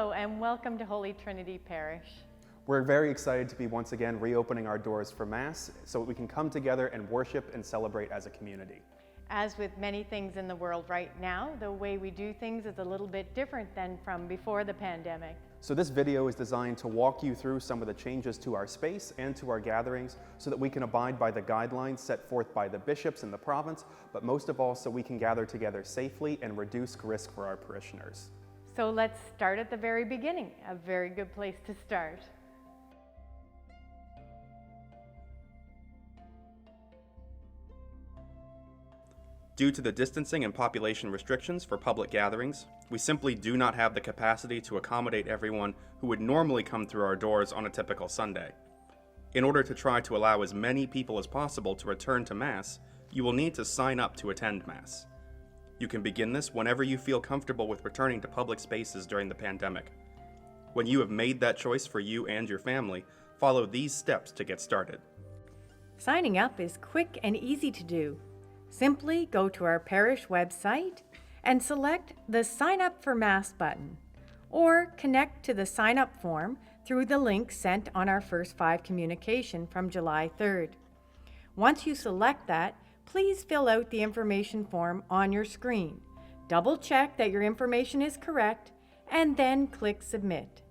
Hello and welcome to Holy Trinity Parish. We're very excited to be once again reopening our doors for Mass so that we can come together and worship and celebrate as a community. As with many things in the world right now, the way we do things is a little bit different than from before the pandemic. So this video is designed to walk you through some of the changes to our space and to our gatherings so that we can abide by the guidelines set forth by the bishops in the province, but most of all so we can gather together safely and reduce risk for our parishioners. So let's start at the very beginning, a very good place to start. Due to the distancing and population restrictions for public gatherings, we simply do not have the capacity to accommodate everyone who would normally come through our doors on a typical Sunday. In order to try to allow as many people as possible to return to Mass, you will need to sign up to attend Mass. You can begin this whenever you feel comfortable with returning to public spaces during the pandemic. When you have made that choice for you and your family, follow these steps to get started. Signing up is quick and easy to do. Simply go to our parish website and select the Sign Up for Mass button, or connect to the sign up form through the link sent on our First 5 communication from July 3rd. Once you select that, please fill out the information form on your screen. Double check that your information is correct and then click Submit.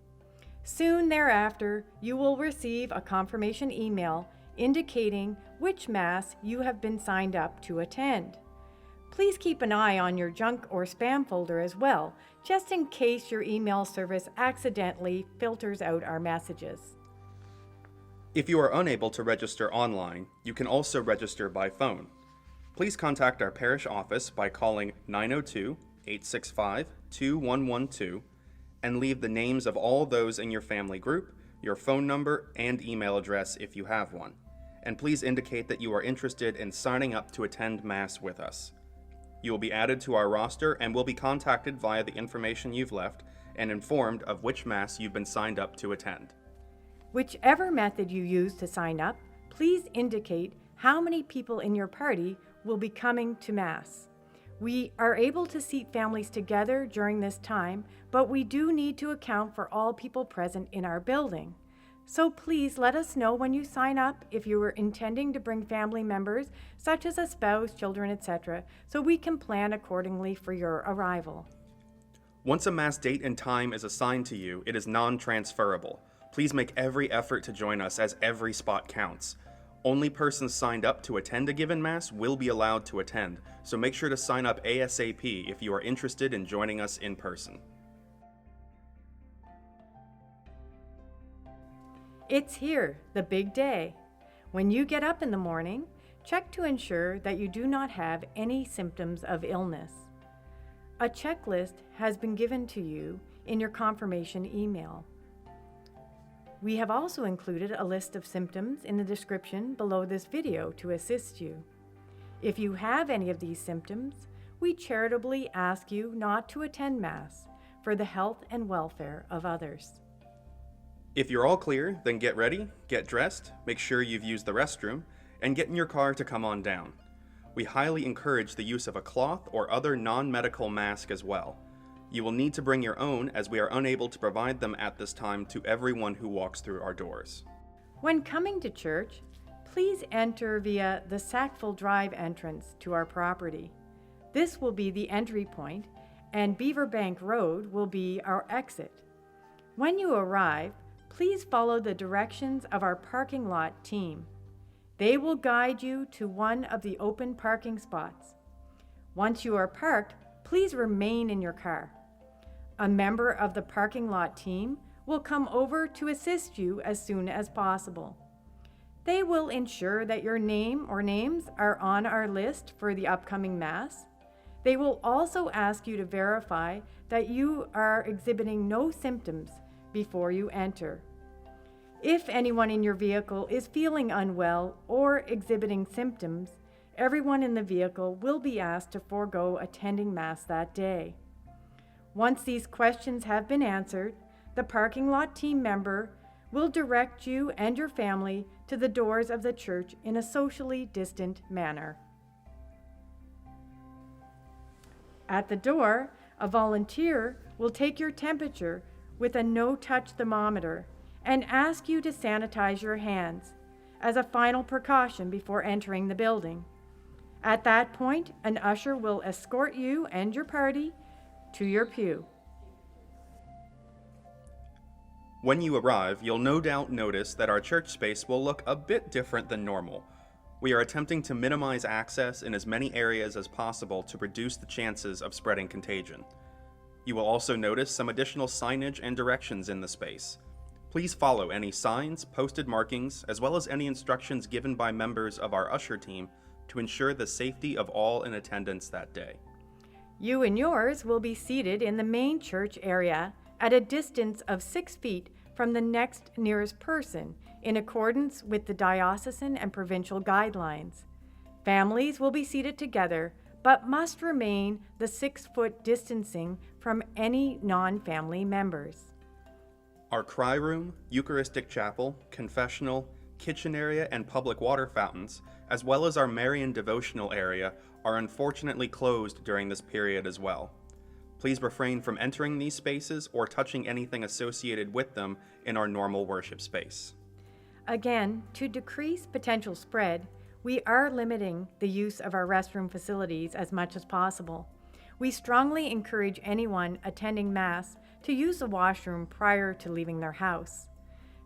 Soon thereafter, you will receive a confirmation email indicating which Mass you have been signed up to attend. Please keep an eye on your junk or spam folder as well, just in case your email service accidentally filters out our messages. If you are unable to register online, you can also register by phone. Please contact our parish office by calling 902-865-2112 and leave the names of all those in your family group, your phone number, and email address if you have one. And please indicate that you are interested in signing up to attend Mass with us. You will be added to our roster and will be contacted via the information you've left and informed of which Mass you've been signed up to attend. Whichever method you use to sign up, please indicate how many people in your party will be coming to Mass. We are able to seat families together during this time, but we do need to account for all people present in our building. So please let us know when you sign up if you are intending to bring family members, such as a spouse, children, etc., so we can plan accordingly for your arrival. Once a Mass date and time is assigned to you, it is non-transferable. Please make every effort to join us as every spot counts. Only persons signed up to attend a given Mass will be allowed to attend, so make sure to sign up ASAP if you are interested in joining us in person. It's here, the big day. When you get up in the morning, check to ensure that you do not have any symptoms of illness. A checklist has been given to you in your confirmation email. We have also included a list of symptoms in the description below this video to assist you. If you have any of these symptoms, we charitably ask you not to attend Mass for the health and welfare of others. If you're all clear, then get ready, get dressed, make sure you've used the restroom, and get in your car to come on down. We highly encourage the use of a cloth or other non-medical mask as well. You will need to bring your own as we are unable to provide them at this time to everyone who walks through our doors. When coming to church, please enter via the Sackville Drive entrance to our property. This will be the entry point, and Beaverbank Road will be our exit. When you arrive, please follow the directions of our parking lot team. They will guide you to one of the open parking spots. Once you are parked, please remain in your car. A member of the parking lot team will come over to assist you as soon as possible. They will ensure that your name or names are on our list for the upcoming Mass. They will also ask you to verify that you are exhibiting no symptoms before you enter. If anyone in your vehicle is feeling unwell or exhibiting symptoms, everyone in the vehicle will be asked to forego attending Mass that day. Once these questions have been answered, the parking lot team member will direct you and your family to the doors of the church in a socially distant manner. At the door, a volunteer will take your temperature with a no-touch thermometer and ask you to sanitize your hands as a final precaution before entering the building. At that point, an usher will escort you and your party to your pew. When you arrive, you'll no doubt notice that our church space will look a bit different than normal. We are attempting to minimize access in as many areas as possible to reduce the chances of spreading contagion. You will also notice some additional signage and directions in the space. Please follow any signs, posted markings, as well as any instructions given by members of our usher team to ensure the safety of all in attendance that day. You and yours will be seated in the main church area at a distance of 6 feet from the next nearest person in accordance with the diocesan and provincial guidelines. Families will be seated together but must remain the 6-foot distancing from any non-family members. Our cry room, Eucharistic chapel, confessional, kitchen area, and public water fountains, as well as our Marian devotional area, are unfortunately closed during this period as well. Please refrain from entering these spaces or touching anything associated with them in our normal worship space. Again, to decrease potential spread, we are limiting the use of our restroom facilities as much as possible. We strongly encourage anyone attending Mass to use the washroom prior to leaving their house.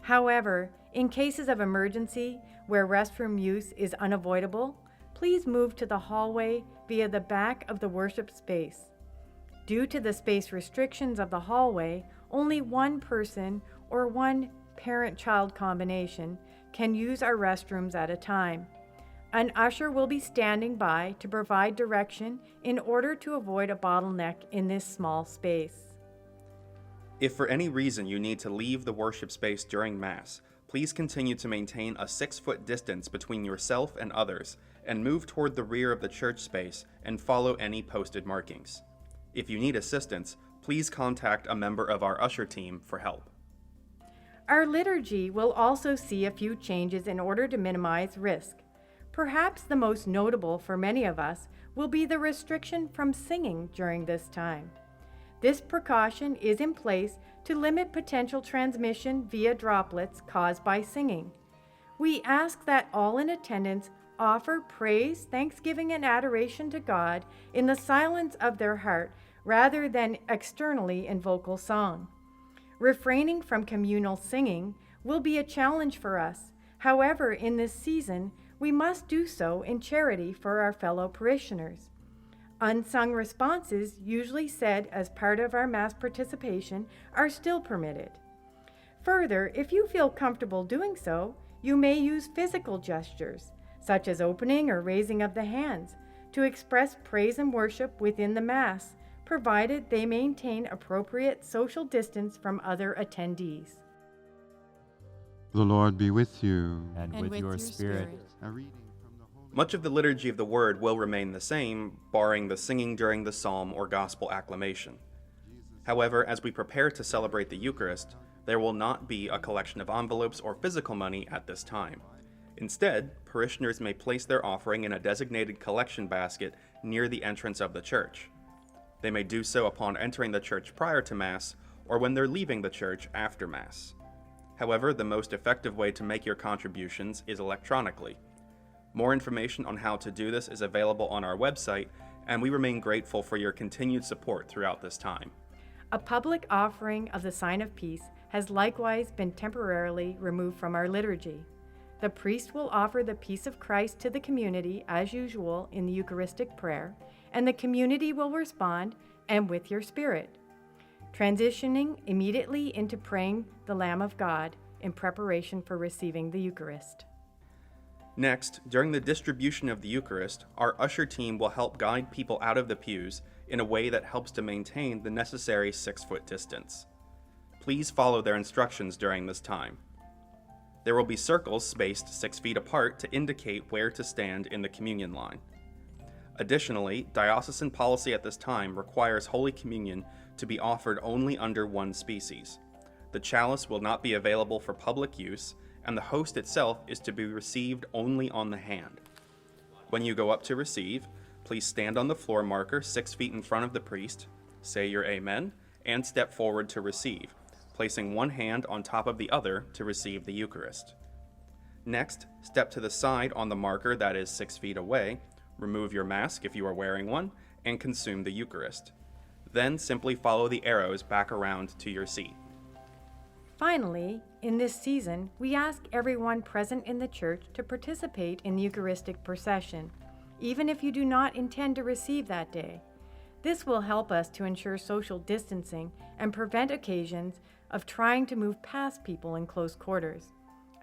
However, in cases of emergency where restroom use is unavoidable, please move to the hallway via the back of the worship space. Due to the space restrictions of the hallway, only one person or one parent-child combination can use our restrooms at a time. An usher will be standing by to provide direction in order to avoid a bottleneck in this small space. If for any reason you need to leave the worship space during Mass, please continue to maintain a 6-foot distance between yourself and others, and move toward the rear of the church space and follow any posted markings. If you need assistance, please contact a member of our usher team for help. Our liturgy will also see a few changes in order to minimize risk. Perhaps the most notable for many of us will be the restriction from singing during this time. This precaution is in place to limit potential transmission via droplets caused by singing. We ask that all in attendance offer praise, thanksgiving, and adoration to God in the silence of their heart rather than externally in vocal song. Refraining from communal singing will be a challenge for us. However, in this season, we must do so in charity for our fellow parishioners. Unsung responses, usually said as part of our Mass participation, are still permitted. Further, if you feel comfortable doing so, you may use physical gestures, such as opening or raising of the hands, to express praise and worship within the Mass, provided they maintain appropriate social distance from other attendees. The Lord be with you. And with your spirit. A reading from the Holy Much of the liturgy of the Word will remain the same, barring the singing during the psalm or gospel acclamation. However, as we prepare to celebrate the Eucharist, there will not be a collection of envelopes or physical money at this time. Instead, parishioners may place their offering in a designated collection basket near the entrance of the church. They may do so upon entering the church prior to Mass, or when they're leaving the church after Mass. However, the most effective way to make your contributions is electronically. More information on how to do this is available on our website, and we remain grateful for your continued support throughout this time. A public offering of the sign of peace has likewise been temporarily removed from our liturgy. The priest will offer the peace of Christ to the community as usual in the Eucharistic prayer, and the community will respond, "And with your spirit," transitioning immediately into praying the Lamb of God in preparation for receiving the Eucharist. Next, during the distribution of the Eucharist, our usher team will help guide people out of the pews in a way that helps to maintain the necessary 6-foot distance. Please follow their instructions during this time. There will be circles spaced 6 feet apart to indicate where to stand in the communion line. Additionally, diocesan policy at this time requires Holy Communion to be offered only under one species. The chalice will not be available for public use, and the host itself is to be received only on the hand. When you go up to receive, please stand on the floor marker 6 feet in front of the priest, say your Amen, and step forward to receive, placing one hand on top of the other to receive the Eucharist. Next, step to the side on the marker that is 6 feet away, remove your mask if you are wearing one, and consume the Eucharist. Then simply follow the arrows back around to your seat. Finally, in this season, we ask everyone present in the church to participate in the Eucharistic procession, even if you do not intend to receive that day. This will help us to ensure social distancing and prevent occasions of trying to move past people in close quarters.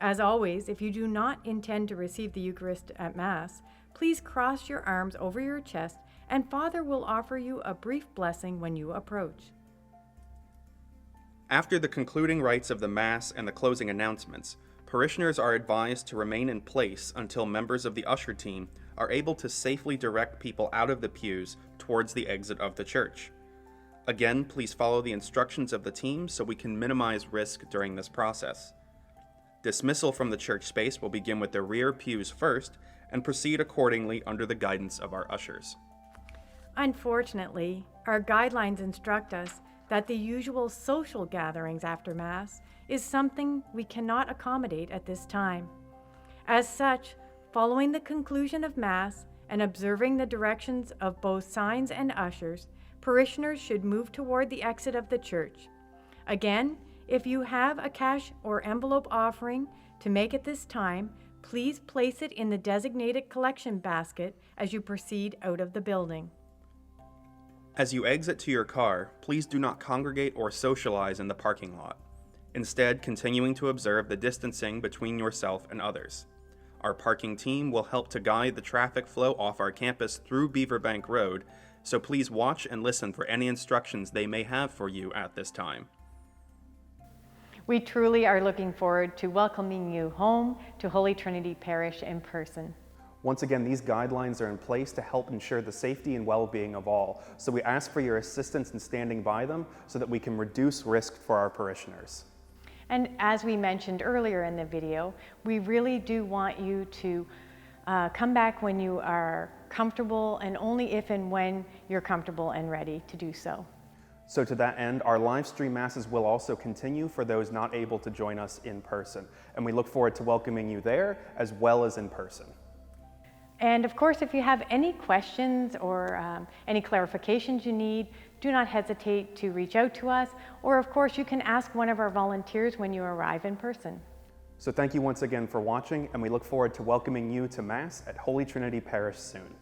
As always, if you do not intend to receive the Eucharist at Mass, please cross your arms over your chest and Father will offer you a brief blessing when you approach. After the concluding rites of the Mass and the closing announcements, parishioners are advised to remain in place until members of the usher team are able to safely direct people out of the pews towards the exit of the church. Again, please follow the instructions of the team so we can minimize risk during this process. Dismissal from the church space will begin with the rear pews first and proceed accordingly under the guidance of our ushers. Unfortunately, our guidelines instruct us that the usual social gatherings after Mass is something we cannot accommodate at this time. As such, following the conclusion of Mass and observing the directions of both signs and ushers, parishioners should move toward the exit of the church. Again, if you have a cash or envelope offering to make at this time, please place it in the designated collection basket as you proceed out of the building. As you exit to your car, please do not congregate or socialize in the parking lot, instead continuing to observe the distancing between yourself and others. Our parking team will help to guide the traffic flow off our campus through Beaverbank Road, so please watch and listen for any instructions they may have for you at this time. We truly are looking forward to welcoming you home to Holy Trinity Parish in person. Once again, these guidelines are in place to help ensure the safety and well-being of all. So we ask for your assistance in standing by them so that we can reduce risk for our parishioners. And as we mentioned earlier in the video, we really do want you to come back when you are comfortable and only if and when you're comfortable and ready to do so. So to that end, our live stream masses will also continue for those not able to join us in person. And we look forward to welcoming you there as well as in person. And of course, if you have any questions or any clarifications you need, do not hesitate to reach out to us. Or of course, you can ask one of our volunteers when you arrive in person. So thank you once again for watching, and we look forward to welcoming you to Mass at Holy Trinity Parish soon.